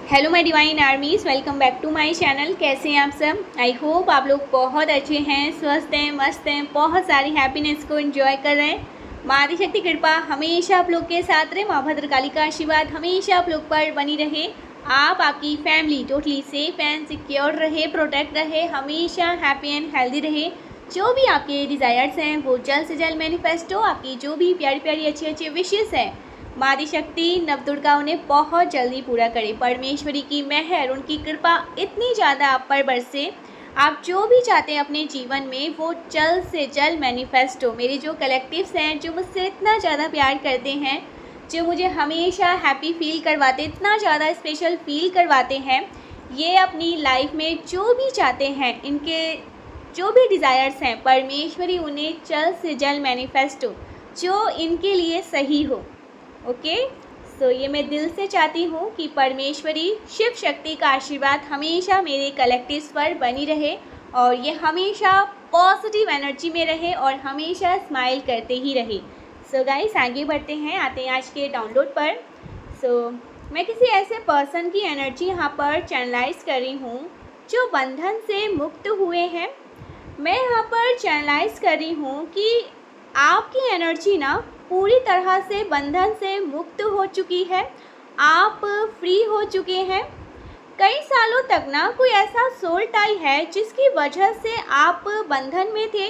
Hello my divine armies, welcome back to my channel. कैसे हैं आप सब? आई होप आप लोग बहुत अच्छे हैं, स्वस्थ हैं, मस्त हैं, बहुत सारी हैप्पीनेस को एंजॉय कर रहे हैं। माँ आदिशक्ति कृपा हमेशा आप लोग के साथ रहे, माँ भद्रकाली का आशीर्वाद हमेशा आप लोग पर बनी रहे। आप आपकी family totally safe and secure रहे, प्रोटेक्ट रहे, हमेशा हैप्पी एंड हेल्दी रहे। जो भी आपके डिज़ायर्स हैं वो जल्द से जल्द मैनिफेस्ट हो। आपकी जो भी प्यारी प्यारी अच्छी अच्छी विशेस हैं, माँ आदिशक्ति नवदुर्गा उन्हें बहुत जल्दी पूरा करे। परमेश्वरी की मेहर, उनकी कृपा इतनी ज़्यादा आप पर बरसे, आप जो भी चाहते हैं अपने जीवन में वो जल्द से जल्द मैनिफेस्ट हो। मेरे जो कलेक्टिव्स हैं, जो मुझसे इतना ज़्यादा प्यार करते हैं, जो मुझे हमेशा हैप्पी फील करवाते, इतना ज़्यादा स्पेशल फील करवाते हैं, ये अपनी लाइफ में जो भी चाहते हैं, इनके जो भी डिज़ायर्स हैं, परमेश्वरी उन्हें जल्द से जल्द मैनिफेस्ट हो, जो इनके लिए सही हो। ओके, सो ये मैं दिल से चाहती हूँ कि परमेश्वरी शिव शक्ति का आशीर्वाद हमेशा मेरे कलेक्टिव्स पर बनी रहे और ये हमेशा पॉजिटिव एनर्जी में रहे और हमेशा स्माइल करते ही रहे। सो गाइस, आगे बढ़ते हैं, आते हैं आज के डाउनलोड पर। सो मैं किसी ऐसे पर्सन की एनर्जी यहाँ पर चैनलाइज कर रही हूँ जो बंधन से मुक्त हुए हैं। मैं यहाँ पर चैनलाइज कर रही हूँ कि आपकी एनर्जी ना पूरी तरह से बंधन से मुक्त हो चुकी है, आप फ्री हो चुके हैं। कई सालों तक ना कोई ऐसा सोल टाई है जिसकी वजह से आप बंधन में थे,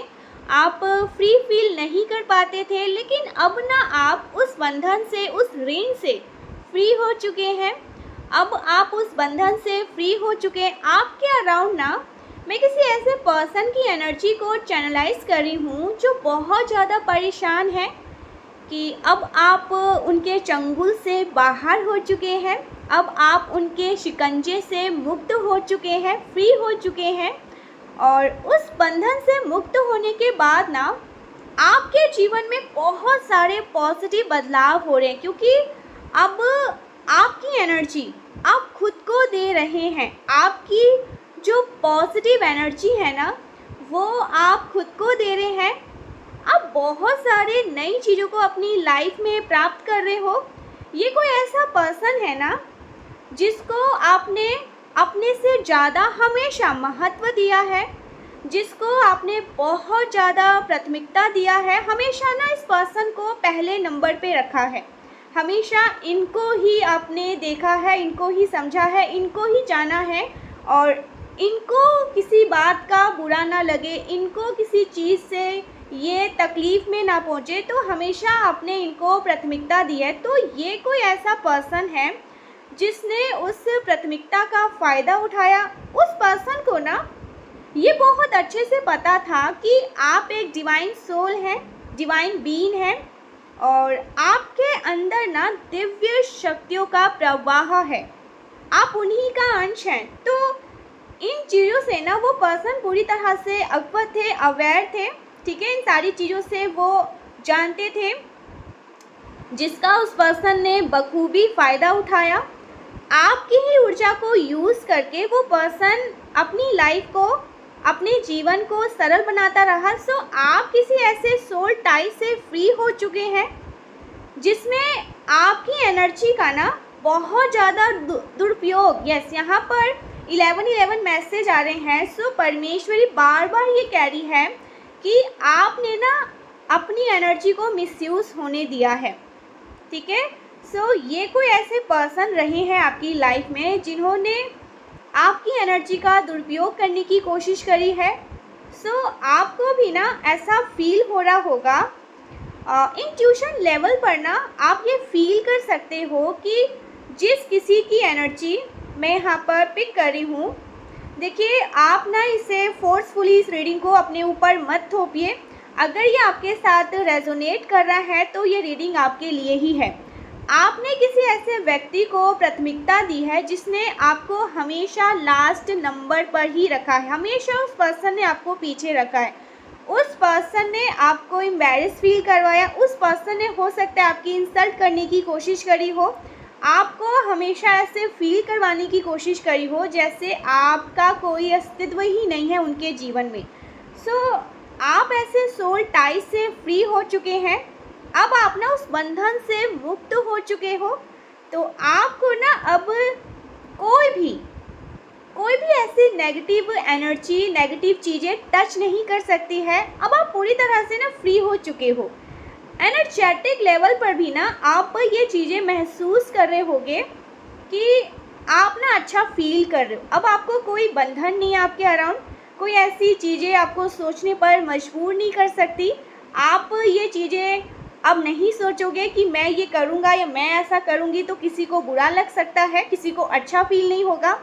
आप फ्री फील नहीं कर पाते थे, लेकिन अब ना आप उस बंधन से, उस रिंग से फ्री हो चुके हैं। अब आप उस बंधन से फ्री हो चुके हैं। आपके अराउंड ना मैं किसी ऐसे पर्सन की एनर्जी को चैनलाइज कर रही हूँ जो बहुत ज़्यादा परेशान है कि अब आप उनके चंगुल से बाहर हो चुके हैं, अब आप उनके शिकंजे से मुक्त हो चुके हैं, फ्री हो चुके हैं। और उस बंधन से मुक्त होने के बाद ना आपके जीवन में बहुत सारे पॉजिटिव बदलाव हो रहे हैं, क्योंकि अब आपकी एनर्जी आप खुद को दे रहे हैं। आपकी जो पॉजिटिव एनर्जी है ना, वो आप खुद को दे रहे हैं। आप बहुत सारे नई चीज़ों को अपनी लाइफ में प्राप्त कर रहे हो। ये कोई ऐसा पर्सन है ना जिसको आपने अपने से ज़्यादा हमेशा महत्व दिया है, जिसको आपने बहुत ज़्यादा प्राथमिकता दिया है। हमेशा ना इस पर्सन को पहले नंबर पे रखा है, हमेशा इनको ही आपने देखा है, इनको ही समझा है, इनको ही जाना है और इनको किसी बात का बुरा ना लगे, इनको किसी चीज़ से ये तकलीफ़ में ना पहुँचे, तो हमेशा आपने इनको प्राथमिकता दी है। तो ये कोई ऐसा पर्सन है जिसने उस प्राथमिकता का फ़ायदा उठाया। उस पर्सन को ना ये बहुत अच्छे से पता था कि आप एक डिवाइन सोल हैं, डिवाइन बीइंग हैं और आपके अंदर ना दिव्य शक्तियों का प्रवाह है, आप उन्हीं का अंश हैं। तो इन चीज़ों से ना वो पर्सन पूरी तरह से अवगत थे, अवेयर थे, ठीक है। इन सारी चीज़ों से वो जानते थे, जिसका उस पर्सन ने बखूबी फ़ायदा उठाया। आपकी ही ऊर्जा को यूज़ करके वो पर्सन अपनी लाइफ को, अपने जीवन को सरल बनाता रहा। सो आप किसी ऐसे सोल टाई से फ्री हो चुके हैं जिसमें आपकी एनर्जी का ना बहुत ज़्यादा दुरुपयोग, यस, यहाँ पर 1111 मैसेज आ रहे हैं। सो परमेश्वरी बार बार ये कह रही है कि आपने ना अपनी एनर्जी को मिसयूज़ होने दिया है, ठीक है। सो ये कोई ऐसे पर्सन रहे हैं आपकी लाइफ में जिन्होंने आपकी एनर्जी का दुरुपयोग करने की कोशिश करी है। सो आपको भी ना ऐसा फील हो रहा होगा, इंट्यूशन लेवल पर ना आप ये फील कर सकते हो कि जिस किसी की एनर्जी मैं यहाँ पर पिक कर रही हूँ, देखिए आप ना इसे फोर्सफुली इस रीडिंग को अपने ऊपर मत थोपिए। अगर ये आपके साथ रेजोनेट कर रहा है तो ये रीडिंग आपके लिए ही है। आपने किसी ऐसे व्यक्ति को प्राथमिकता दी है जिसने आपको हमेशा लास्ट नंबर पर ही रखा है, हमेशा उस पर्सन ने आपको पीछे रखा है, उस पर्सन ने आपको एम्बैरेस फील करवाया, उस पर्सन ने हो सकता है आपकी इंसल्ट करने की कोशिश करी हो, आपको हमेशा ऐसे फील करवाने की कोशिश करी हो जैसे आपका कोई अस्तित्व ही नहीं है उनके जीवन में। सो आप ऐसे सोल टाई से फ्री हो चुके हैं, अब आप ना उस बंधन से मुक्त हो चुके हो। तो आपको ना अब नेगेटिव एनर्जी, नेगेटिव चीज़ें टच नहीं कर सकती है। अब आप पूरी तरह से ना फ्री हो चुके हो। एनर्जेटिक लेवल पर भी ना आप ये चीज़ें महसूस कर रहे होगे कि आप ना अच्छा फील कर रहे हो। अब आपको कोई बंधन नहीं है आपके अराउंड, कोई ऐसी चीज़ें आपको सोचने पर मजबूर नहीं कर सकती। आप ये चीज़ें अब नहीं सोचोगे कि मैं ये करूँगा या मैं ऐसा करूँगी तो किसी को बुरा लग सकता है, किसी को अच्छा फील नहीं होगा।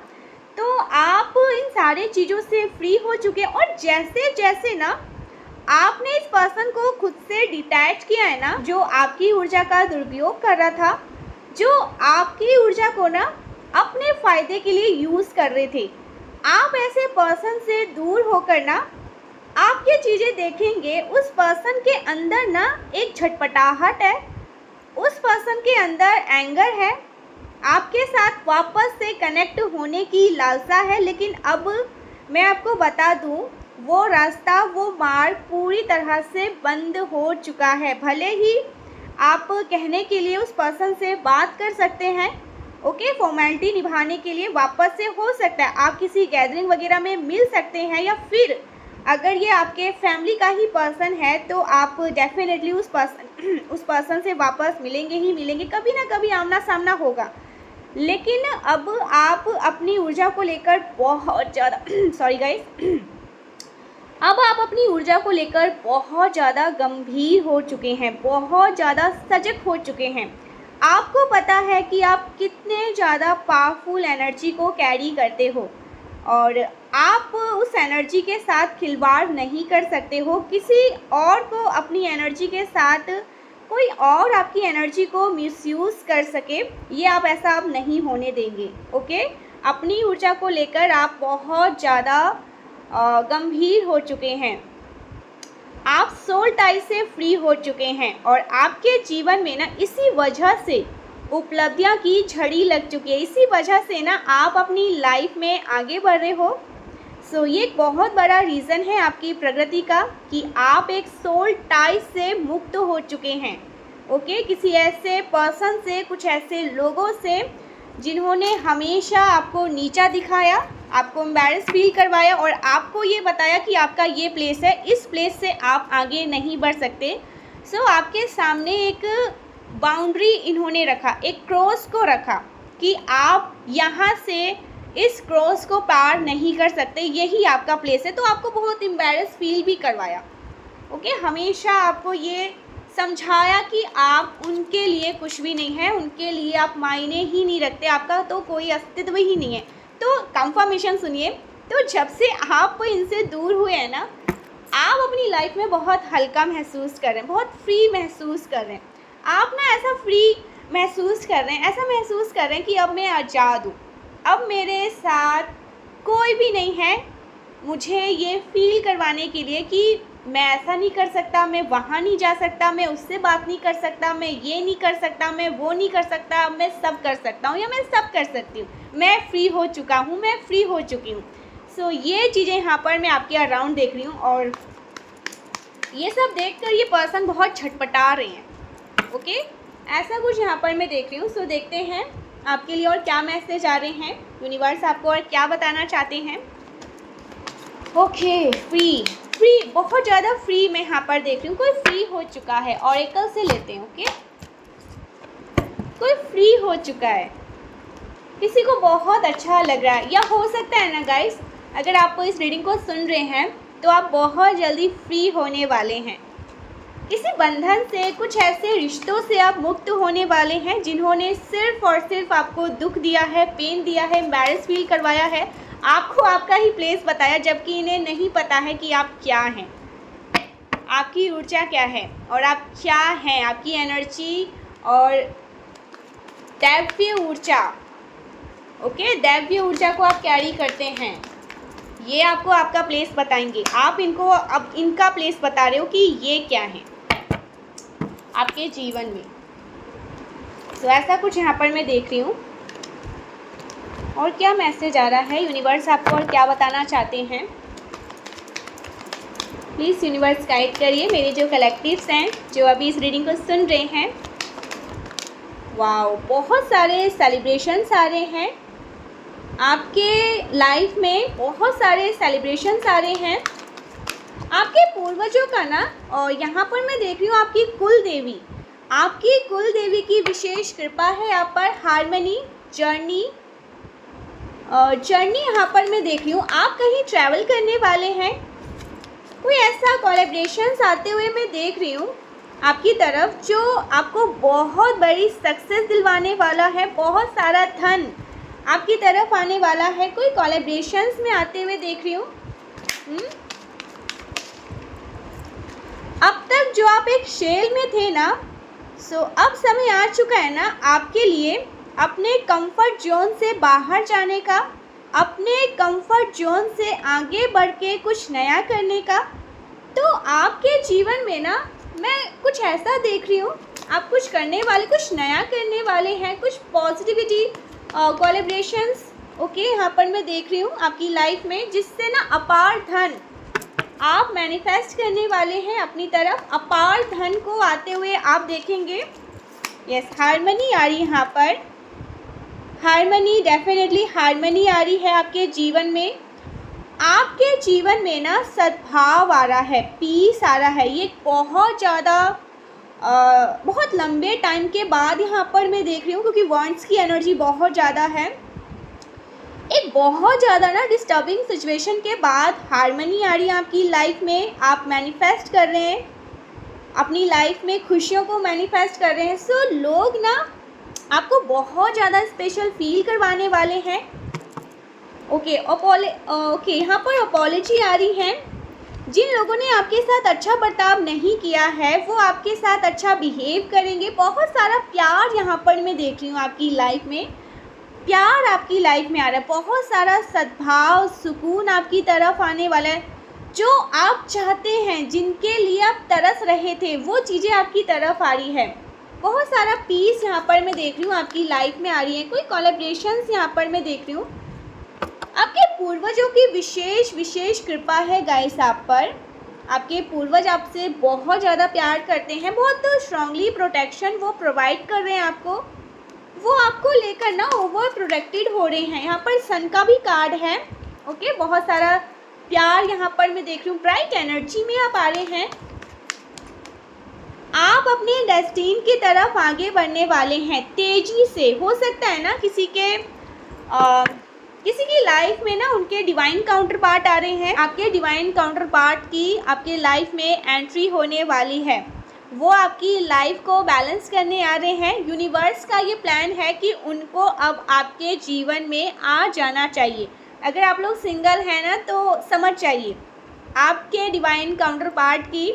तो आप इन सारे चीज़ों से फ्री हो चुके हैं। और जैसे जैसे ना आपने इस पर्सन को खुद से डिटैच किया है ना, जो आपकी ऊर्जा का दुरुपयोग कर रहा था, जो आपकी ऊर्जा को ना अपने फ़ायदे के लिए यूज़ कर रहे थे, आप ऐसे पर्सन से दूर होकर ना आप ये चीज़ें देखेंगे, उस पर्सन के अंदर ना एक झटपटाहट है, उस पर्सन के अंदर एंगर है, आपके साथ वापस से कनेक्ट होने की लालसा है। लेकिन अब मैं आपको बता दूं, वो रास्ता, वो मार्ग पूरी तरह से बंद हो चुका है। भले ही आप कहने के लिए उस पर्सन से बात कर सकते हैं, ओके, फॉर्मेलिटी निभाने के लिए वापस से हो सकता है आप किसी गैदरिंग वगैरह में मिल सकते हैं, या फिर अगर ये आपके फैमिली का ही पर्सन है तो आप डेफिनेटली उस पर्सन से वापस मिलेंगे ही मिलेंगे, कभी ना कभी आमना सामना होगा। लेकिन अब आप अपनी ऊर्जा को लेकर बहुत ज़्यादा सॉरी गाइस, अब आप अपनी ऊर्जा को लेकर बहुत ज़्यादा गंभीर हो चुके हैं, बहुत ज़्यादा सजग हो चुके हैं। आपको पता है कि आप कितने ज़्यादा पावरफुल एनर्जी को कैरी करते हो और आप उस एनर्जी के साथ खिलवाड़ नहीं कर सकते हो। किसी और को अपनी एनर्जी के साथ कोई और आपकी एनर्जी को मिसयूज़ कर सके, ये आप ऐसा अब नहीं होने देंगे, ओके। अपनी ऊर्जा को लेकर आप बहुत ज़्यादा गंभीर हो चुके हैं, आप सोल टाई से फ्री हो चुके हैं और आपके जीवन में ना इसी वजह से उपलब्धियां की झड़ी लग चुकी है। इसी वजह से ना आप अपनी लाइफ में आगे बढ़ रहे हो। सो ये एक बहुत बड़ा रीज़न है आपकी प्रगति का कि आप एक सोल टाई से मुक्त हो चुके हैं, ओके। किसी ऐसे पर्सन से, कुछ ऐसे लोगों से जिन्होंने हमेशा आपको नीचा दिखाया, आपको एम्बैरेस फील करवाया और आपको ये बताया कि आपका ये प्लेस है, इस प्लेस से आप आगे नहीं बढ़ सकते। सो आपके सामने एक बाउंड्री इन्होंने रखा, एक क्रॉस को रखा कि आप यहाँ से इस क्रॉस को पार नहीं कर सकते, यही आपका प्लेस है। तो आपको बहुत एम्बैरेस फील भी करवाया, ओके। हमेशा आपको ये समझाया कि आप उनके लिए कुछ भी नहीं है, उनके लिए आप मायने ही नहीं रखते, आपका तो कोई अस्तित्व ही नहीं है। तो कंफर्मेशन सुनिए, तो जब से आप इनसे दूर हुए हैं ना, आप अपनी लाइफ में बहुत हल्का महसूस कर रहे हैं, बहुत फ्री महसूस कर रहे हैं। आप ना ऐसा फ्री महसूस कर रहे हैं, ऐसा महसूस कर रहे हैं कि अब मैं आज़ाद हूँ, अब मेरे साथ कोई भी नहीं है मुझे ये फील करवाने के लिए कि मैं ऐसा नहीं कर सकता, मैं वहाँ नहीं जा सकता, मैं उससे बात नहीं कर सकता, मैं ये नहीं कर सकता, मैं वो नहीं कर सकता, अब मैं सब कर सकता हूँ या मैं सब कर सकती हूँ, मैं फ्री हो चुका हूँ, मैं फ्री हो चुकी हूँ। सो ये चीज़ें यहाँ पर मैं आपके अराउंड देख रही हूँ और ये सब देखकर ये पर्सन बहुत छटपटा रहे हैं, ओके। ऐसा कुछ यहाँ पर मैं देख रही हूँ। सो देखते हैं आपके लिए और क्या मैसेज आ रहे हैं, यूनिवर्स आपको और क्या बताना चाहते हैं। ओके, फ्री फ्री, बहुत ज़्यादा फ्री मैं यहाँ पर देख रही हूँ। कोई फ्री हो चुका है, ऑरेकल से लेते हैं, ओके। कोई फ्री हो चुका है, किसी को बहुत अच्छा लग रहा है, या हो सकता है ना गाइस, अगर आप इस रीडिंग को सुन रहे हैं तो आप बहुत जल्दी फ्री होने वाले हैं। किसी बंधन से, कुछ ऐसे रिश्तों से आप मुक्त होने वाले हैं जिन्होंने सिर्फ और सिर्फ आपको दुख दिया है, पेन दिया है, एम्बैरेस फील करवाया है, आपको आपका ही प्लेस बताया, जबकि इन्हें नहीं पता है कि आप क्या हैं, आपकी ऊर्जा क्या है और आप क्या हैं, आपकी एनर्जी और दैव्य ऊर्जा, ओके। दैव्य ऊर्जा को आप कैरी करते हैं, ये आपको आपका प्लेस बताएंगे। आप इनको अब इनका प्लेस बता रहे हो कि ये क्या है आपके जीवन में। तो ऐसा कुछ यहाँ पर मैं देख रही हूँ। और क्या मैसेज आ रहा है, यूनिवर्स आपको और क्या बताना चाहते हैं, प्लीज़ यूनिवर्स गाइड करिए मेरे जो कलेक्टिव्स हैं जो अभी इस रीडिंग को सुन रहे हैं। वाओ, बहुत सारे सेलिब्रेशंस आ रहे हैं, आपके लाइफ में बहुत सारे सेलिब्रेशंस आ रहे हैं। आपके पूर्वजों का ना, और यहाँ पर मैं देख रही हूँ आपकी कुल देवी की विशेष कृपा है आप पर। हार्मनी जर्नी यहाँ पर मैं देख रही हूँ। आप कहीं ट्रैवल करने वाले हैं, कोई ऐसा कोलैबोरेशंस आते हुए मैं देख रही हूँ आपकी तरफ, जो आपको बहुत बड़ी सक्सेस दिलवाने वाला है। बहुत सारा धन आपकी तरफ आने वाला है, कोई कोलैबोरेशंस में आते हुए देख रही हूँ। अब तक जो आप एक शेल में थे ना, सो अब समय आ चुका है ना आपके लिए अपने कंफर्ट जोन से बाहर जाने का, अपने कंफर्ट जोन से आगे बढ़ के कुछ नया करने का। तो आपके जीवन में ना मैं कुछ ऐसा देख रही हूँ, आप कुछ करने वाले, कुछ नया करने वाले हैं, कुछ पॉजिटिविटी कोलैबोरेशंस ओके यहाँ पर मैं देख रही हूँ आपकी लाइफ में, जिससे ना अपार धन आप मैनिफेस्ट करने वाले हैं अपनी तरफ। अपार धन को आते हुए आप देखेंगे। यस, हार्मनी आ रही है यहाँ पर, हार्मनी, डेफिनेटली हार्मनी आ रही है आपके जीवन में। आपके जीवन में ना सद्भाव आ रहा है, पीस आ रहा है। ये बहुत ज़्यादा बहुत लंबे टाइम के बाद यहाँ पर मैं देख रही हूँ, क्योंकि वॉन्ट्स की एनर्जी बहुत ज़्यादा है। एक बहुत ज़्यादा ना डिस्टर्बिंग सिचुएशन के बाद हार्मनी आ रही है आपकी लाइफ में। आप मैनिफेस्ट कर रहे हैं अपनी लाइफ में, खुशियों को मैनिफेस्ट कर रहे हैं। सो लोग ना आपको बहुत ज़्यादा स्पेशल फील करवाने वाले हैं। ओके यहाँ पर अपॉलॉजी आ रही है। जिन लोगों ने आपके साथ अच्छा बर्ताव नहीं किया है, वो आपके साथ अच्छा बिहेव करेंगे। बहुत सारा प्यार यहाँ पर मैं देख रही हूँ आपकी लाइफ में, प्यार आपकी लाइफ में आ रहा है। बहुत सारा सद्भाव, सुकून आपकी तरफ आने वाला है। जो आप चाहते हैं, जिनके लिए आप तरस रहे थे, वो चीज़ें आपकी तरफ आ रही है। बहुत सारा पीस यहाँ पर मैं देख रही हूँ आपकी लाइफ में आ रही है। कोई कोलैबोरेशंस यहाँ पर मैं देख रही हूँ। आपके पूर्वजों की विशेष कृपा है गाइस आप पर। आपके पूर्वज आपसे बहुत ज़्यादा प्यार करते हैं, बहुत स्ट्रांगली प्रोटेक्शन वो प्रोवाइड कर रहे हैं आपको। वो आपको लेकर ना ओवर प्रोटेक्टेड हो रहे हैं। यहाँ पर सन का भी कार्ड है। ओके, बहुत सारा प्यार यहाँ पर मैं देख रही हूँ। ब्राइट एनर्जी में आप आ रहे हैं। आप अपने डेस्टिनी की तरफ आगे बढ़ने वाले हैं तेजी से। हो सकता है ना किसी की लाइफ में ना उनके डिवाइन काउंटर पार्ट आ रहे हैं। आपके डिवाइन काउंटर पार्ट की आपके लाइफ में एंट्री होने वाली है। वो आपकी लाइफ को बैलेंस करने आ रहे हैं। यूनिवर्स का ये प्लान है कि उनको अब आपके जीवन में आ जाना चाहिए। अगर आप लोग सिंगल हैं ना, तो समझ जाइए आपके डिवाइन काउंटर पार्ट की।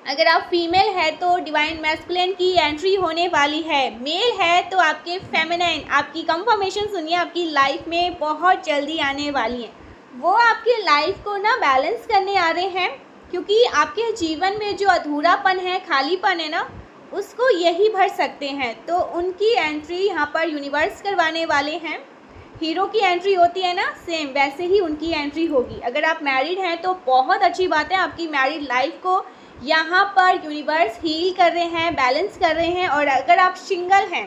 अगर आप फीमेल है तो डिवाइन मैस्कुलिन की एंट्री होने वाली है। मेल है तो आपके फेमिनाइन, आपकी कंफर्मेशन सुनिए, आपकी लाइफ में बहुत जल्दी आने वाली है। वो आपके लाइफ को ना बैलेंस करने आ रहे हैं, क्योंकि आपके जीवन में जो अधूरापन है, खालीपन है ना, उसको यही भर सकते हैं। तो उनकी एंट्री यहाँ पर यूनिवर्स करवाने वाले हैं। हीरो की एंट्री होती है ना, सेम वैसे ही उनकी एंट्री होगी। अगर आप मैरिड हैं तो बहुत अच्छी बात है, आपकी मैरिड लाइफ को यहाँ पर यूनिवर्स हील कर रहे हैं, बैलेंस कर रहे हैं। और अगर आप सिंगल हैं,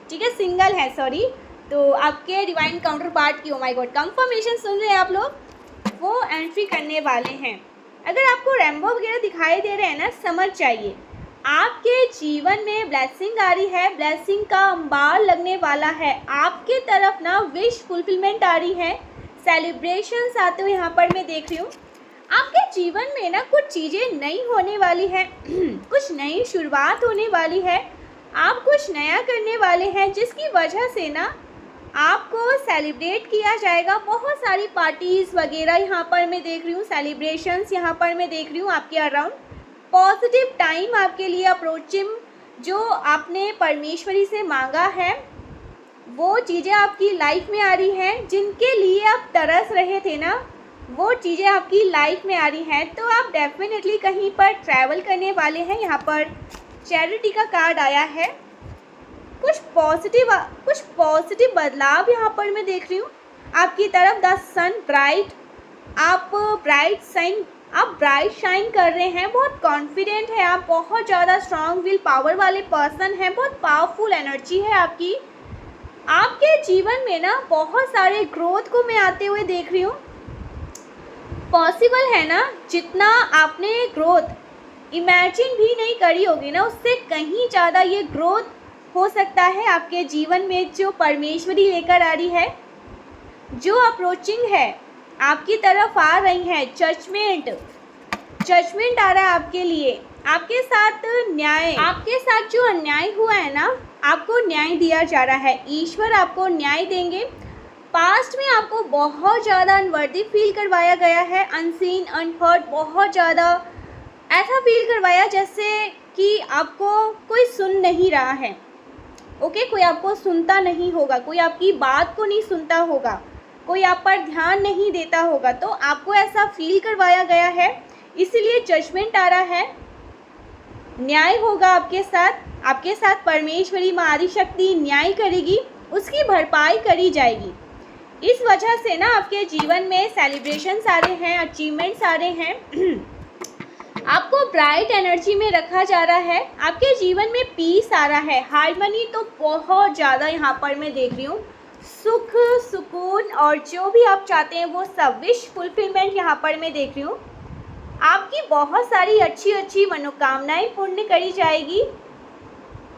ठीक है, सिंगल हैं सॉरी, तो आपके डिवाइन काउंटर पार्ट की, ओ माय गॉड, कंफर्मेशन सुन रहे हैं आप लोग, वो एंट्री करने वाले हैं। अगर आपको रेम्बो वगैरह दिखाई दे रहे हैं ना, समझ जाइए आपके जीवन में ब्लेसिंग आ रही है। ब्लेसिंग का अंबार लगने वाला है आपके तरफ ना। विश फुलफिलमेंट आ रही है। सेलिब्रेशंस आते हुए यहाँ पर मैं देख रही हूँ। आपके जीवन में ना कुछ चीज़ें नई होने वाली है, कुछ नई शुरुआत होने वाली है। आप कुछ नया करने वाले हैं, जिसकी वजह से ना आपको सेलिब्रेट किया जाएगा। बहुत सारी पार्टीज़ वगैरह यहाँ पर मैं देख रही हूँ, सेलिब्रेशंस यहाँ पर मैं देख रही हूँ आपके अराउंड। पॉजिटिव टाइम आपके लिए अप्रोचिंग, जो आपने परमेश्वरी से मांगा है, वो चीज़ें आपकी लाइफ में आ रही हैं। जिनके लिए आप तरस रहे थे ना, वो चीज़ें आपकी लाइफ में आ रही हैं। तो आप डेफिनेटली कहीं पर ट्रैवल करने वाले हैं। यहाँ पर चैरिटी का कार्ड आया है। कुछ पॉजिटिव बदलाव यहाँ पर मैं देख रही हूँ आपकी तरफ। द सन ब्राइट, आप ब्राइट शाइन कर रहे हैं। बहुत कॉन्फिडेंट है आप, बहुत ज़्यादा स्ट्रॉन्ग विल पावर वाले पर्सन हैं। बहुत पावरफुल एनर्जी है आपकी। आपके जीवन में ना बहुत सारे ग्रोथ को मैं आते हुए देख रही हूँ। पॉसिबल है ना, जितना आपने ग्रोथ इमेजिन भी नहीं करी होगी ना, उससे कहीं ज़्यादा ये ग्रोथ हो सकता है आपके जीवन में, जो परमेश्वरी लेकर आ रही है, जो अप्रोचिंग है आपकी तरफ आ रही है। जजमेंट आ रहा है आपके लिए, आपके साथ न्याय, आपके साथ जो अन्याय हुआ है ना, आपको न्याय दिया जा रहा है। ईश्वर आपको न्याय देंगे। पास्ट में आपको बहुत ज़्यादा अनवर्दी फील करवाया गया है, अनसीन अनहर्ड, बहुत ज़्यादा ऐसा फील करवाया जैसे कि आपको कोई सुन नहीं रहा है। ओके, कोई आपको सुनता नहीं होगा, कोई आपकी बात को नहीं सुनता होगा, कोई आप पर ध्यान नहीं देता होगा, तो आपको ऐसा फील करवाया गया है। इसीलिए जजमेंट आ रहा है, न्याय होगा आपके साथ परमेश्वरी माँ आदिशक्ति न्याय करेगी, उसकी भरपाई करी जाएगी। इस वजह से ना आपके जीवन में सेलिब्रेशंस आ रहे हैं, अचीवमेंट्स आ रहे हैं। आपको ब्राइट एनर्जी में रखा जा रहा है, आपके जीवन में पीस आ रहा है, हार्मनी तो बहुत ज़्यादा यहाँ पर मैं देख रही हूँ। सुख, सुकून और जो भी आप चाहते हैं वो सब, विश फुलफिलमेंट यहाँ पर मैं देख रही हूँ। आपकी बहुत सारी अच्छी अच्छी मनोकामनाएं पूर्ण करी जाएगी।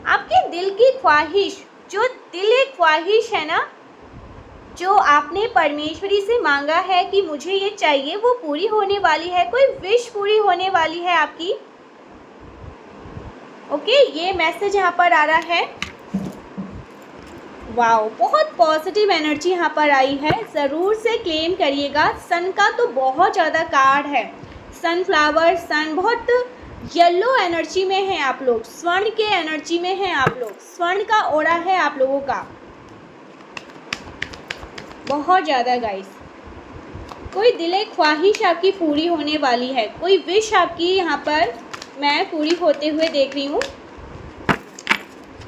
आपके दिल की ख्वाहिश, जो दिल एक ख्वाहिश है ना, जो आपने परमेश्वरी से मांगा है कि मुझे ये चाहिए, वो पूरी होने वाली है। कोई विश पूरी होने वाली है आपकी। ओके, ये मैसेज यहाँ पर आ रहा है। वाओ, बहुत पॉजिटिव एनर्जी यहाँ पर आई है, ज़रूर से क्लेम करिएगा। सन का तो बहुत ज़्यादा कार्ड है, सनफ्लावर, सन, बहुत येलो एनर्जी में हैं आप लोग, स्वर्ण के एनर्जी में हैं आप लोग, स्वर्ण का ओरा है आप लोगों का बहुत ज़्यादा गाइस। कोई दिले ख्वाहिश आपकी पूरी होने वाली है, कोई विश आपकी यहाँ पर मैं पूरी होते हुए देख रही हूँ।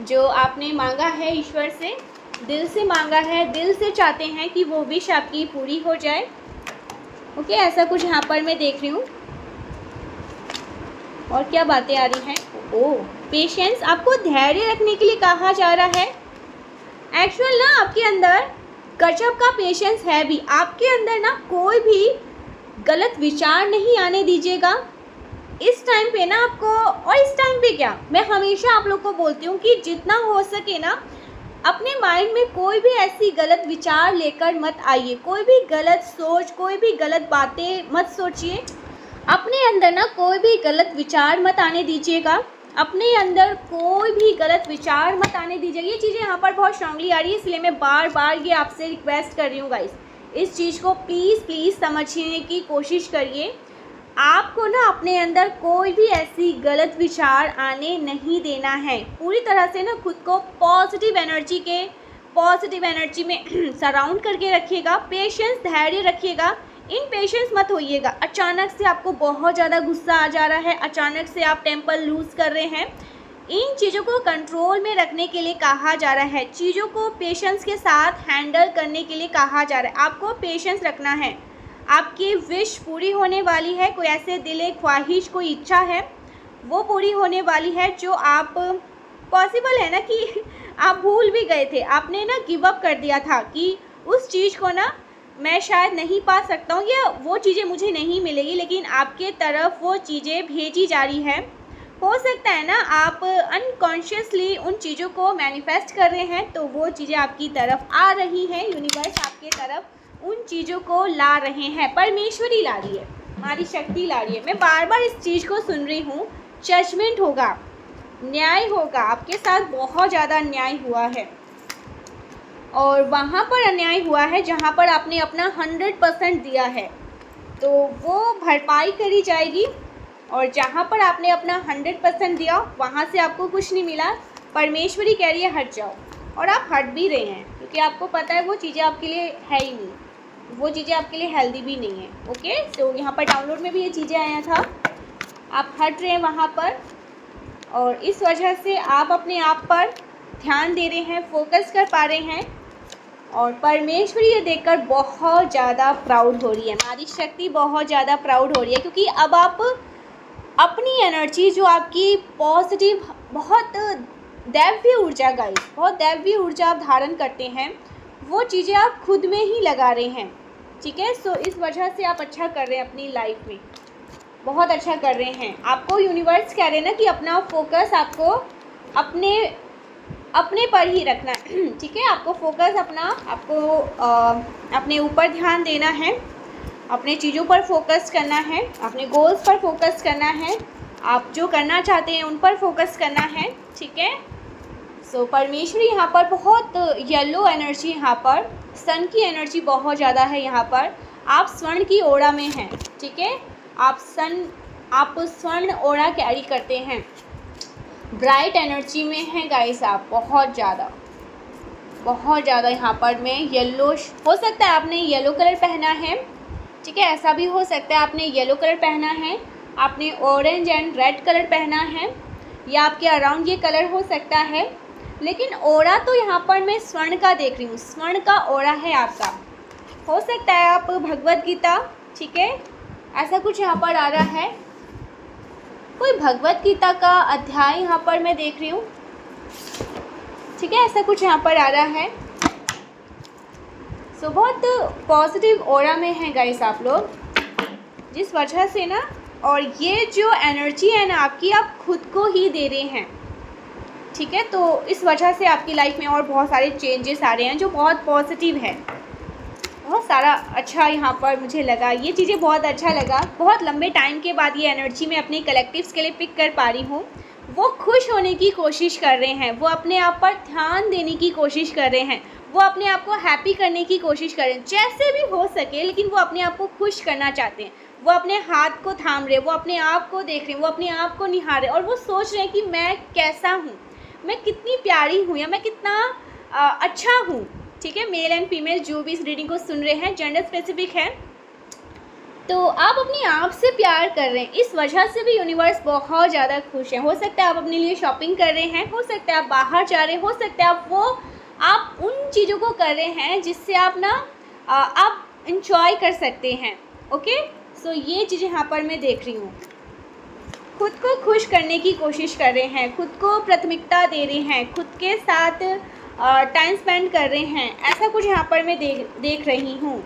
जो आपने मांगा है ईश्वर से, दिल से मांगा है, दिल से चाहते हैं कि वो विश आपकी पूरी हो जाए। ओके, ऐसा कुछ यहाँ पर मैं देख रही हूँ। और क्या बातें आ रही हैं? ओह, पेशेंस, आपको धैर्य रखने के लिए कहा जा रहा है। एक्चुअल ना आपके अंदर गजब का पेशेंस है भी। आपके अंदर ना कोई भी गलत विचार नहीं आने दीजिएगा इस टाइम पे ना आपको। और इस टाइम पे क्या, मैं हमेशा आप लोग को बोलती हूँ कि जितना हो सके ना अपने माइंड में कोई भी ऐसी गलत विचार लेकर मत आइए, कोई भी गलत सोच, कोई भी गलत बातें मत सोचिए। अपने अंदर ना कोई भी गलत विचार मत आने दीजिएगा, अपने अंदर कोई भी गलत विचार मत आने दीजिए। ये चीज़ें यहाँ पर बहुत स्ट्रांगली आ रही है, इसलिए मैं बार बार ये आपसे रिक्वेस्ट कर रही हूँ गाइस, इस चीज़ को प्लीज़ समझने की कोशिश करिए। आपको ना अपने अंदर कोई भी ऐसी गलत विचार आने नहीं देना है। पूरी तरह से ना खुद को पॉजिटिव एनर्जी में सराउंड करके रखिएगा। पेशेंस, धैर्य रखिएगा, इम्पेशेंस मत होइएगा। अचानक से आपको बहुत ज़्यादा गुस्सा आ जा रहा है, अचानक से आप टेम्पर लूज़ कर रहे हैं, इन चीज़ों को कंट्रोल में रखने के लिए कहा जा रहा है। चीज़ों को पेशेंस के साथ हैंडल करने के लिए कहा जा रहा है। आपको पेशेंस रखना है, आपकी विश पूरी होने वाली है। कोई ऐसे दिले ख्वाहिश, कोई इच्छा है, वो पूरी होने वाली है जो आप, पॉसिबल है ना कि आप भूल भी गए थे, आपने ना गिव अप कर दिया था कि उस चीज़ को ना मैं शायद नहीं पा सकता हूँ या वो चीज़ें मुझे नहीं मिलेगी, लेकिन आपके तरफ वो चीज़ें भेजी जा रही है। हो सकता है ना आप अनकॉन्शियसली उन चीज़ों को मैनिफेस्ट कर रहे हैं, तो वो चीज़ें आपकी तरफ आ रही हैं। यूनिवर्स आपके तरफ उन चीज़ों को ला रहे हैं, परमेश्वरी ला रही है, हमारी शक्ति ला रही है। मैं बार बार इस चीज़ को सुन रही हूँ। जजमेंट होगा, न्याय होगा, आपके साथ बहुत ज़्यादा अन्याय हुआ है और वहाँ पर अन्याय हुआ है जहाँ पर आपने अपना 100% दिया है, तो वो भरपाई करी जाएगी। और जहाँ पर आपने अपना 100% दिया वहाँ से आपको कुछ नहीं मिला, परमेश्वरी कह रही है हट जाओ, और आप हट भी रहे हैं क्योंकि आपको पता है वो चीज़ें आपके लिए है ही नहीं, वो चीज़ें आपके लिए हेल्दी भी नहीं है। ओके, तो यहाँ पर डाउनलोड में भी ये चीज़ें आया था, आप हट रहे हैं वहाँ पर, और इस वजह से आप अपने आप पर ध्यान दे रहे हैं, फोकस कर पा रहे हैं। और परमेश्वरी ये देखकर बहुत ज़्यादा प्राउड हो रही है, हमारी शक्ति बहुत ज़्यादा प्राउड हो रही है, क्योंकि अब आप अपनी एनर्जी जो आपकी पॉजिटिव, बहुत दैवीय ऊर्जा गाइस, बहुत दैवीय ऊर्जा आप धारण करते हैं, वो चीज़ें आप खुद में ही लगा रहे हैं, ठीक है। सो इस वजह से आप अच्छा कर रहे हैं अपनी लाइफ में, बहुत अच्छा कर रहे हैं। आपको यूनिवर्स कह रहे हैं ना कि अपना फोकस आपको अपने पर ही रखना है, ठीक है। आपको फोकस आपको अपने ऊपर ध्यान देना है, अपने चीज़ों पर फोकस करना है, अपने गोल्स पर फोकस करना है, आप जो करना चाहते हैं उन पर फोकस करना है, ठीक है। सो परमेश्वरी यहाँ पर बहुत येलो एनर्जी, यहाँ पर सन की एनर्जी बहुत ज़्यादा है। यहाँ पर आप स्वर्ण की ओरा में हैं, ठीक है। आप स्वर्ण ओरा कैरी करते हैं, ब्राइट एनर्जी में हैं गाइस आप, बहुत ज़्यादा यहाँ पर में येलो, हो सकता है आपने येलो कलर पहना है, ठीक है। ऐसा भी हो सकता है आपने येलो कलर पहना है, आपने ऑरेंज एंड रेड कलर पहना है, या आपके अराउंड ये कलर हो सकता है। लेकिन ओरा तो यहाँ पर मैं स्वर्ण का देख रही हूँ, स्वर्ण का ओरा है आपका। हो सकता है आप भगवत गीता, ठीक है, ऐसा कुछ यहाँ पर आ रहा है, कोई भगवत गीता का अध्याय यहाँ पर मैं देख रही हूँ, ठीक है, ऐसा कुछ यहाँ पर आ रहा है। सो बहुत पॉजिटिव ओरा में है गाइस आप लोग, जिस वजह से ना, और ये जो एनर्जी है ना आपकी, आप खुद को ही दे रहे हैं, ठीक है। तो इस वजह से आपकी लाइफ में और बहुत सारे चेंजेस आ रहे हैं जो बहुत पॉजिटिव है, बहुत सारा अच्छा यहाँ पर मुझे लगा, ये चीज़ें बहुत अच्छा लगा। बहुत लंबे टाइम के बाद ये एनर्जी मैं अपने कलेक्टिव्स के लिए पिक कर पा रही हूँ। वो खुश होने की कोशिश कर रहे हैं, वो अपने आप पर ध्यान देने की कोशिश कर रहे हैं, वो अपने आप को हैप्पी करने की कोशिश कर रहे हैं, जैसे भी हो सके, लेकिन वो अपने आप को खुश करना चाहते हैं। वो अपने हाथ को थाम रहे, वो अपने आप को देख रहे हैं, वो अपने आप को निहार रहे, और वो सोच रहे हैं कि मैं कैसा हूँ, मैं कितनी प्यारी हूँ, या मैं कितना अच्छा हूँ, ठीक है। मेल एंड फीमेल जो भी इस रीडिंग को सुन रहे हैं, जेंडर स्पेसिफिक है, तो आप अपने आप से प्यार कर रहे हैं, इस वजह से भी यूनिवर्स बहुत ज़्यादा खुश है। हो सकता है आप अपने लिए शॉपिंग कर रहे हैं, हो सकता है आप बाहर जा रहे हैं, हो सकता है आप उन चीज़ों को कर रहे हैं जिससे आप इंजॉय कर सकते हैं, ओके। सो ये चीज़ें यहाँ पर मैं देख रही हूँ, खुद को खुश करने की कोशिश कर रहे हैं, खुद को प्राथमिकता दे रहे हैं, खुद के साथ टाइम स्पेंड कर रहे हैं, ऐसा कुछ यहाँ पर मैं देख रही हूँ।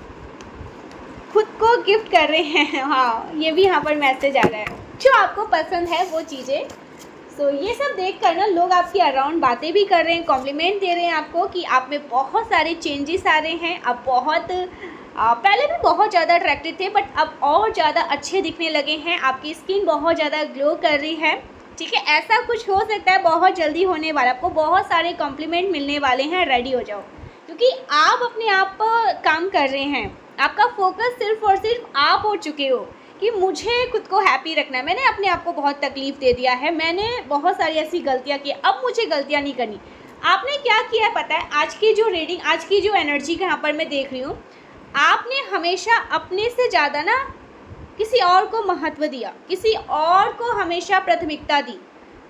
खुद को गिफ्ट कर रहे हैं, हाँ, ये भी यहाँ पर मैसेज आ रहा है, जो आपको पसंद है वो चीज़ें। सो ये सब देख कर ना लोग आपके अराउंड बातें भी कर रहे हैं, कॉम्प्लीमेंट दे रहे हैं आपको कि आप में बहुत सारे चेंजेस आ रहे हैं। आप पहले भी बहुत ज़्यादा अट्रैक्टिव थे, बट अब और ज़्यादा अच्छे दिखने लगे हैं, आपकी स्किन बहुत ज़्यादा ग्लो कर रही है, ठीक है। ऐसा कुछ हो सकता है बहुत जल्दी होने वाला, आपको बहुत सारे कॉम्प्लीमेंट मिलने वाले हैं, रेडी हो जाओ, क्योंकि आप अपने आप पर काम कर रहे हैं। आपका फोकस सिर्फ और सिर्फ आप हो चुके हो कि मुझे खुद को हैप्पी रखना है। मैंने अपने आप को बहुत तकलीफ़ दे दिया है, मैंने बहुत सारी ऐसी गलतियाँ की, अब मुझे गलतियाँ नहीं करनी। आपने क्या किया पता है, आज की जो रीडिंग, आज की जो एनर्जी यहाँ पर मैं देख रही हूँ, आपने हमेशा अपने से ज़्यादा ना किसी और को महत्व दिया, किसी और को हमेशा प्राथमिकता दी,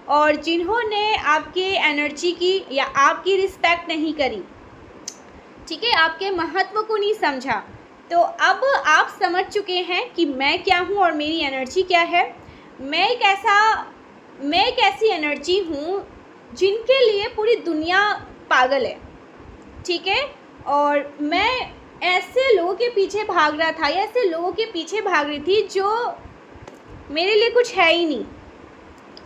और जिन्होंने आपके एनर्जी की या आपकी रिस्पेक्ट नहीं करी, ठीक है, आपके महत्व को नहीं समझा, तो अब आप समझ चुके हैं कि मैं क्या हूँ और मेरी एनर्जी क्या है। मैं एक ऐसी एनर्जी हूँ जिनके लिए पूरी दुनिया पागल है, ठीक है। और मैं ऐसे लोगों के पीछे भाग रहा था, या ऐसे लोगों के पीछे भाग रही थी जो मेरे लिए कुछ है ही नहीं,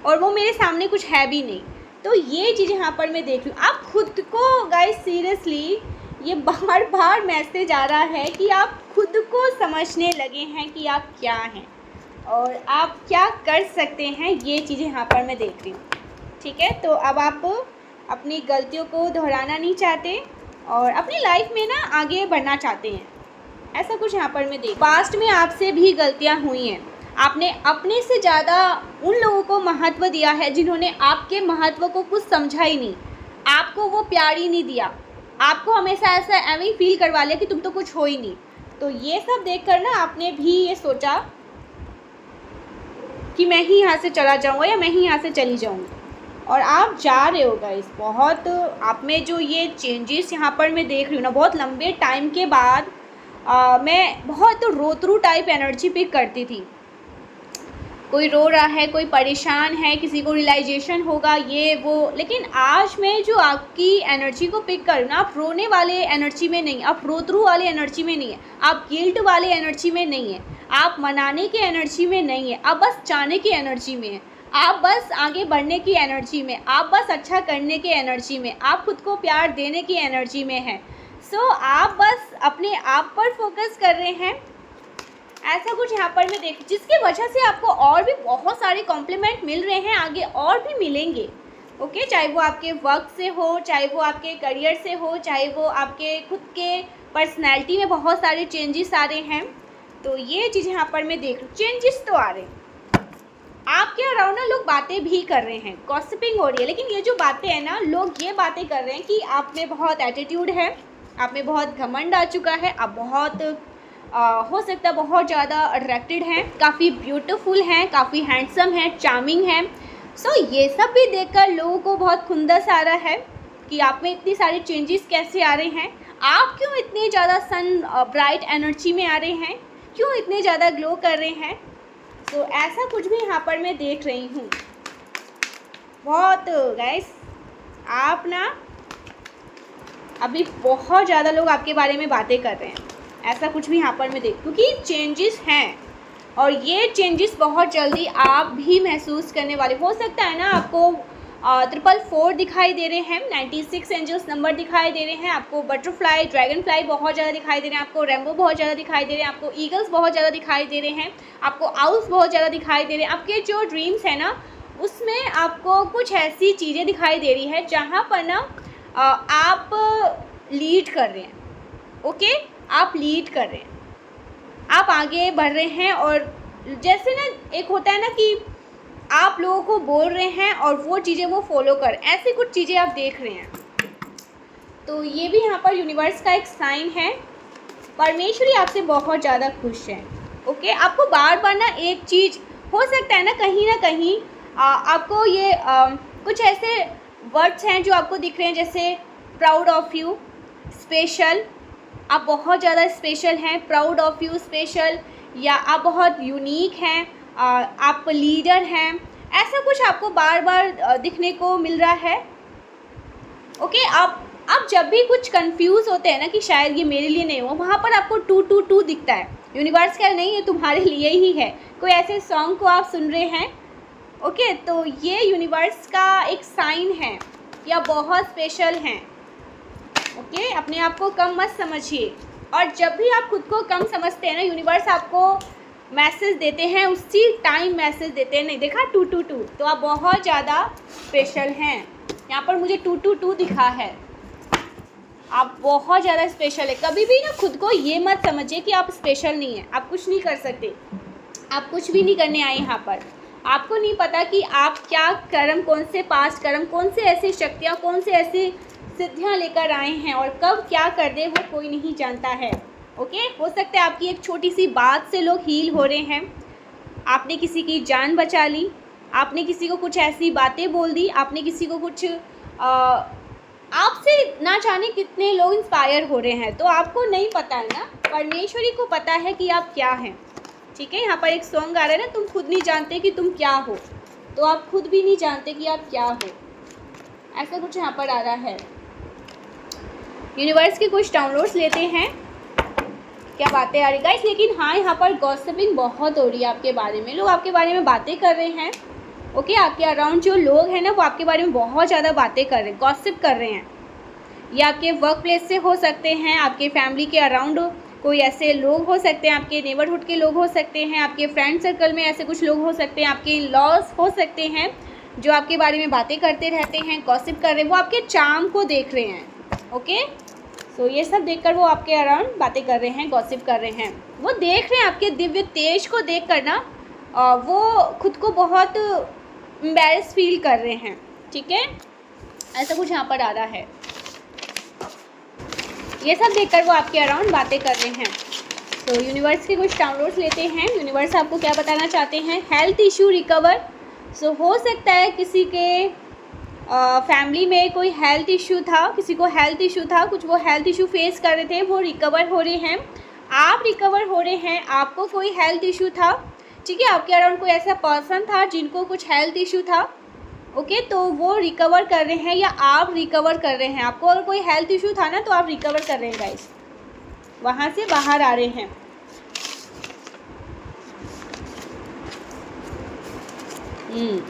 और वो मेरे सामने कुछ है भी नहीं। तो ये चीज़ यहाँ पर मैं देख रही हूँ। आप खुद को गाइस सीरियसली, ये बार बार मैसेज आ रहा है कि आप खुद को समझने लगे हैं कि आप क्या हैं और आप क्या कर सकते हैं, ये चीज़ें यहाँ पर मैं देख रही हूँ, ठीक है। तो अब आप अपनी गलतियों को दोहराना नहीं चाहते और अपनी लाइफ में ना आगे बढ़ना चाहते हैं, ऐसा कुछ यहाँ पर मैं देख। पास्ट में आपसे भी गलतियाँ हुई हैं, आपने अपने से ज़्यादा उन लोगों को महत्व दिया है जिन्होंने आपके महत्व को कुछ समझा ही नहीं, आपको वो प्यार ही नहीं दिया, आपको हमेशा ऐसा ऐਵੇਂ ही फील करवा लिया कि तुम तो कुछ हो ही नहीं। तो ये सब देखकर ना आपने भी ये सोचा कि मैं ही यहाँ से चला जाऊँगा या मैं ही यहाँ से चली जाऊँगी, और आप जा रहे हो गाइस। बहुत आप में जो ये चेंजेस यहाँ पर मैं देख रही हूँ ना, बहुत लंबे टाइम के बाद मैं बहुत रोतरू टाइप एनर्जी पिक करती थी, कोई रो रहा है, कोई परेशान है, किसी को रियलाइजेशन होगा ये वो। लेकिन आज मैं जो आपकी एनर्जी को पिक करूँ ना, आप रोने वाले एनर्जी में नहीं, आप रोतरू वाले एनर्जी में नहीं है, आप गिल्ट वाले एनर्जी में नहीं है, आप मनाने की एनर्जी में नहीं है, आप बस चाहने की एनर्जी में है, आप बस आगे बढ़ने की एनर्जी में, आप बस अच्छा करने की एनर्जी में, आप खुद को प्यार देने की एनर्जी में है। सो आप बस अपने आप पर फोकस कर रहे हैं, ऐसा कुछ यहाँ पर मैं देख, जिसकी वजह से आपको और भी बहुत सारे कॉम्प्लीमेंट मिल रहे हैं, आगे और भी मिलेंगे। ओके, चाहे वो आपके वर्क से हो, चाहे वो आपके करियर से हो, चाहे वो आपके खुद के पर्सनैलिटी में बहुत सारे चेंजेस आ रहे हैं। तो ये चीज़ यहाँ पर मैं देख, चेंजेस तो आ रहे हैं। आपके अराउंड ना लोग बातें भी कर रहे हैं, गॉसिपिंग हो रही है, लेकिन ये जो बातें हैं ना, लोग ये बातें कर रहे हैं कि आप में बहुत एटीट्यूड है, आप में बहुत घमंड आ चुका है, आप बहुत हो सकता है बहुत ज़्यादा अट्रैक्टेड हैं, काफ़ी ब्यूटीफुल हैं, काफ़ी हैंडसम हैं, चार्मिंग हैं। सो ये सब भी देखकर लोगों को बहुत खुंदस आ रहा है कि आप में इतनी सारी चेंजेस कैसे आ रहे हैं, आप क्यों इतने ज़्यादा सन ब्राइट एनर्जी में आ रहे हैं, क्यों इतने ज़्यादा ग्लो कर रहे हैं। तो ऐसा कुछ भी यहाँ पर मैं देख रही हूँ। बहुत गाइस, आप ना अभी बहुत ज़्यादा लोग आपके बारे में बातें कर रहे हैं, ऐसा कुछ भी यहाँ पर मैं देख, क्योंकि चेंजेस हैं और ये चेंजेस बहुत जल्दी आप भी महसूस करने वाले। हो सकता है ना आपको 444 दिखाई दे रहे हैं, 96 एंजल्स नंबर दिखाई दे रहे हैं, आपको बटरफ्लाई, ड्रैगन फ्लाई बहुत ज़्यादा दिखाई दे रहे हैं, आपको रेनबो बहुत ज़्यादा दिखाई दे रहे हैं, आपको ईगल्स बहुत ज़्यादा दिखाई दे रहे हैं, आपको आउल्स बहुत ज़्यादा दिखाई दे रहे हैं। आपके जो ड्रीम्स हैं ना, उसमें आपको कुछ ऐसी चीज़ें दिखाई दे रही है जहाँ पर ना आप लीड कर रहे हैं। ओके, आप लीड कर रहे हैं, आप आगे बढ़ रहे हैं, और जैसे ना एक होता है ना कि आप लोगों को बोल रहे हैं और वो चीज़ें वो फॉलो कर, ऐसी कुछ चीज़ें आप देख रहे हैं। तो ये भी यहाँ पर यूनिवर्स का एक साइन है, परमेश्वरी आपसे बहुत ज़्यादा खुश है। ओके, आपको बार बार ना एक चीज़ हो सकता है ना कहीं आपको ये कुछ ऐसे वर्ड्स हैं जो आपको दिख रहे हैं, जैसे प्राउड ऑफ यू, स्पेशल, आप बहुत ज़्यादा स्पेशल हैं, प्राउड ऑफ यू, स्पेशल, या आप बहुत यूनिक हैं, आप लीडर हैं, ऐसा कुछ आपको बार बार दिखने को मिल रहा है। ओके, आप जब भी कुछ कंफ्यूज होते हैं ना कि शायद ये मेरे लिए नहीं हो, वहाँ पर आपको 222 दिखता है। यूनिवर्स का नहीं, ये तुम्हारे लिए ही है। कोई ऐसे सॉन्ग को आप सुन रहे हैं, ओके, तो ये यूनिवर्स का एक साइन है कि आप बहुत स्पेशल हैं। ओके, अपने आप को कम मत समझिए, और जब भी आप खुद को कम समझते हैं ना, यूनिवर्स आपको मैसेज देते हैं, उसी टाइम मैसेज देते हैं। नहीं देखा 222, तो आप बहुत ज़्यादा स्पेशल हैं। यहाँ पर मुझे 222 दिखा है, आप बहुत ज़्यादा स्पेशल है। कभी भी ना खुद को ये मत समझिए कि आप स्पेशल नहीं हैं, आप कुछ नहीं कर सकते, आप कुछ भी नहीं करने आए यहाँ पर। आपको नहीं पता कि आप क्या कर्म, कौन से पास्ट कर्म, कौन से ऐसी शक्तियाँ, कौन से ऐसी सिद्धियाँ लेकर आए हैं, और कब क्या कर दे वो कोई नहीं जानता है। ओके, हो सकता है आपकी एक छोटी सी बात से लोग हील हो रहे हैं, आपने किसी की जान बचा ली, आपने किसी को कुछ ऐसी बातें बोल दी, आपने किसी को कुछ आपसे ना जाने कितने लोग इंस्पायर हो रहे हैं। तो आपको नहीं पता है ना, परमेश्वरी को पता है कि आप क्या हैं। ठीक है, यहाँ पर एक सॉन्ग आ रहा है ना, तुम खुद नहीं जानते कि तुम क्या हो, तो आप खुद भी नहीं जानते कि आप क्या हो, ऐसा कुछ यहाँ पर आ रहा है। यूनिवर्स के कुछ डाउनलोड्स लेते हैं, क्या बातें आ रही गाइस। लेकिन हाँ, यहाँ पर गॉसिपिंग बहुत हो रही है आपके बारे में, लोग आपके बारे में बातें कर रहे हैं। ओके, आपके अराउंड जो लोग हैं ना, वो आपके बारे में बहुत ज़्यादा बातें कर रहे हैं, गॉसिप कर रहे हैं। ये आपके वर्क प्लेस से हो सकते हैं, आपके फैमिली के अराउंड कोई ऐसे लोग हो सकते हैं, आपके नेबरहुड के लोग हो सकते हैं, आपके फ्रेंड सर्कल में ऐसे कुछ लोग हो सकते हैं, आपके इन-लॉज हो सकते हैं जो आपके बारे में बातें करते रहते हैं, गॉसिप कर रहे हैं, वो आपके चार्म को देख रहे हैं। ओके, तो ये सब देखकर वो आपके अराउंड बातें कर रहे हैं, गॉसिप कर रहे हैं, वो देख रहे हैं आपके दिव्य तेज को देख कर ना, वो खुद को बहुत एम्बैरेस फील कर रहे हैं। ठीक है, ऐसा कुछ यहाँ पर आ रहा है, ये सब देखकर वो आपके अराउंड बातें कर रहे हैं। तो यूनिवर्स के कुछ डाउनलोड्स लेते हैं। यूनिवर्स आपको क्या बताना चाहते हैं, हेल्थ इशू रिकवर। सो हो सकता है किसी के फैमिली में कोई हेल्थ इशू था, किसी को हेल्थ इशू था, कुछ वो हेल्थ इशू फेस कर रहे थे, वो रिकवर हो रहे हैं, आप रिकवर हो रहे हैं। आपको कोई हेल्थ इशू था, ठीक है, आपके अराउंड कोई ऐसा पर्सन था जिनको कुछ हेल्थ इशू था, ओके, तो वो रिकवर कर रहे हैं या आप रिकवर कर रहे हैं। आपको अगर कोई हेल्थ इशू था ना तो आप रिकवर कर रहे हैं गाइस, वहाँ से बाहर आ रहे हैं।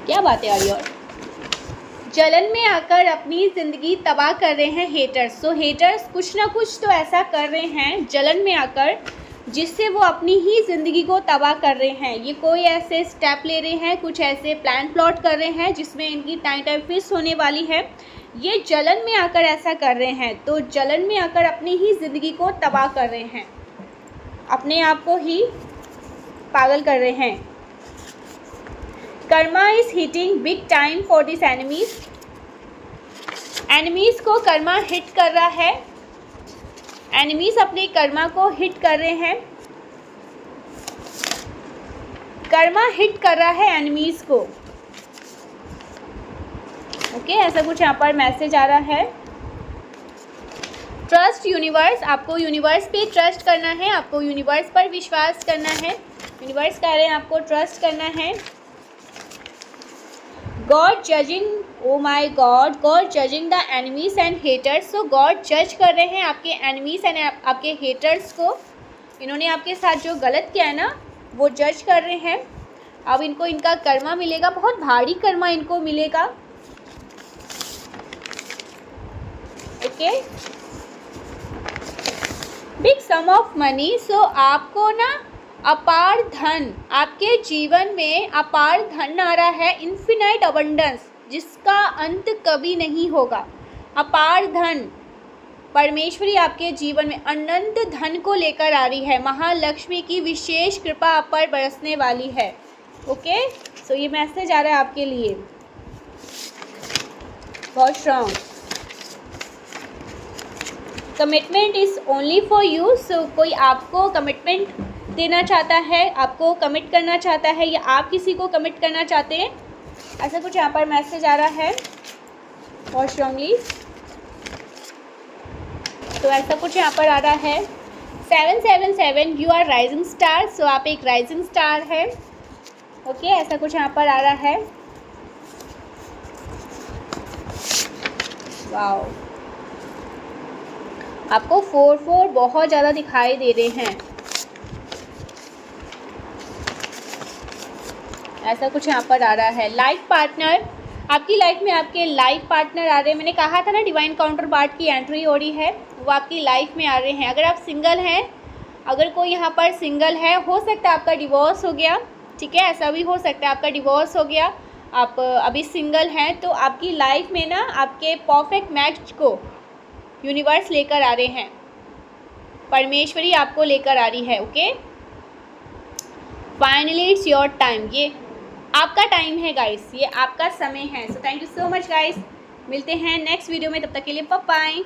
क्या बात है यार। जलन में आकर अपनी ज़िंदगी तबाह कर रहे हैं हेटर्स। सो हेटर्स कुछ ना कुछ तो ऐसा कर रहे हैं जलन में आकर जिससे वो अपनी ही ज़िंदगी को तबाह कर रहे हैं। ये कोई ऐसे स्टेप ले रहे हैं, कुछ ऐसे प्लान प्लॉट कर रहे हैं जिसमें इनकी टाइम फिक्स होने वाली है। ये जलन में आकर ऐसा कर रहे हैं, तो जलन में आकर अपनी ही ज़िंदगी को तबाह कर रहे हैं, अपने आप को ही पागल कर रहे हैं। Karma is hitting big time for this enemies. Enemies को कर्मा हिट कर रहा है, एनिमीज़ अपने कर्मा को हिट कर रहे हैं, कर्मा हिट कर रहा है एनिमीज़ को। ओके, ऐसा कुछ यहाँ पर मैसेज आ रहा है। ट्रस्ट यूनिवर्स, आपको यूनिवर्स पे ट्रस्ट करना है, आपको यूनिवर्स पर विश्वास करना है। यूनिवर्स कह रहे हैं आपको ट्रस्ट करना है। God judging, oh my God, God judging the enemies and haters. So God जज कर रहे हैं आपके एनिमीज एंड आपके हेटर्स को। इन्होंने आपके साथ जो गलत किया है ना वो जज कर रहे हैं। अब इनको इनका कर्मा मिलेगा, बहुत भारी कर्मा इनको मिलेगा। Okay, big sum of money. So आपको ना अपार धन, आपके जीवन में अपार धन आ रहा है, इन्फिनाइट अबंडेंस, जिसका अंत कभी नहीं होगा। अपार धन, परमेश्वरी आपके जीवन में अनंत धन को लेकर आ रही है। महालक्ष्मी की विशेष कृपा आप पर बरसने वाली है। ओके, सो ये मैसेज आ रहा है आपके लिए बहुत strong. Commitment is only for you. So कोई आपको कमिटमेंट देना चाहता है, आपको कमिट करना चाहता है, या आप किसी को कमिट करना चाहते हैं, ऐसा कुछ यहाँ पर मैसेज आ रहा है बहुत स्ट्रांगली। तो ऐसा कुछ यहाँ पर आ रहा है 777, यू आर राइजिंग स्टार। सो आप एक राइजिंग स्टार है। ओके, ऐसा कुछ यहाँ पर आ रहा है। वाओ, आपको 4-4 बहुत ज़्यादा दिखाई दे रहे हैं। ऐसा कुछ यहाँ पर आ रहा है। लाइफ पार्टनर, आपकी लाइफ में आपके लाइफ पार्टनर आ रहे हैं। मैंने कहा था ना डिवाइन काउंटर पार्ट की एंट्री हो रही है, वो आपकी लाइफ में आ रहे हैं। अगर आप सिंगल हैं, अगर कोई यहाँ पर सिंगल है, हो सकता है आपका डिवोर्स हो गया, ठीक है, ऐसा भी हो सकता है आपका डिवोर्स हो गया, आप अभी सिंगल हैं, तो आपकी लाइफ में ना आपके परफेक्ट मैच को यूनिवर्स लेकर आ रहे हैं, परमेश्वरी आपको लेकर आ रही है। Okay, finally it's your time. ये आपका टाइम है गाइस, ये आपका समय है। So thank you so much guys, मिलते हैं नेक्स्ट वीडियो में, तब तक के लिए बाय बाय।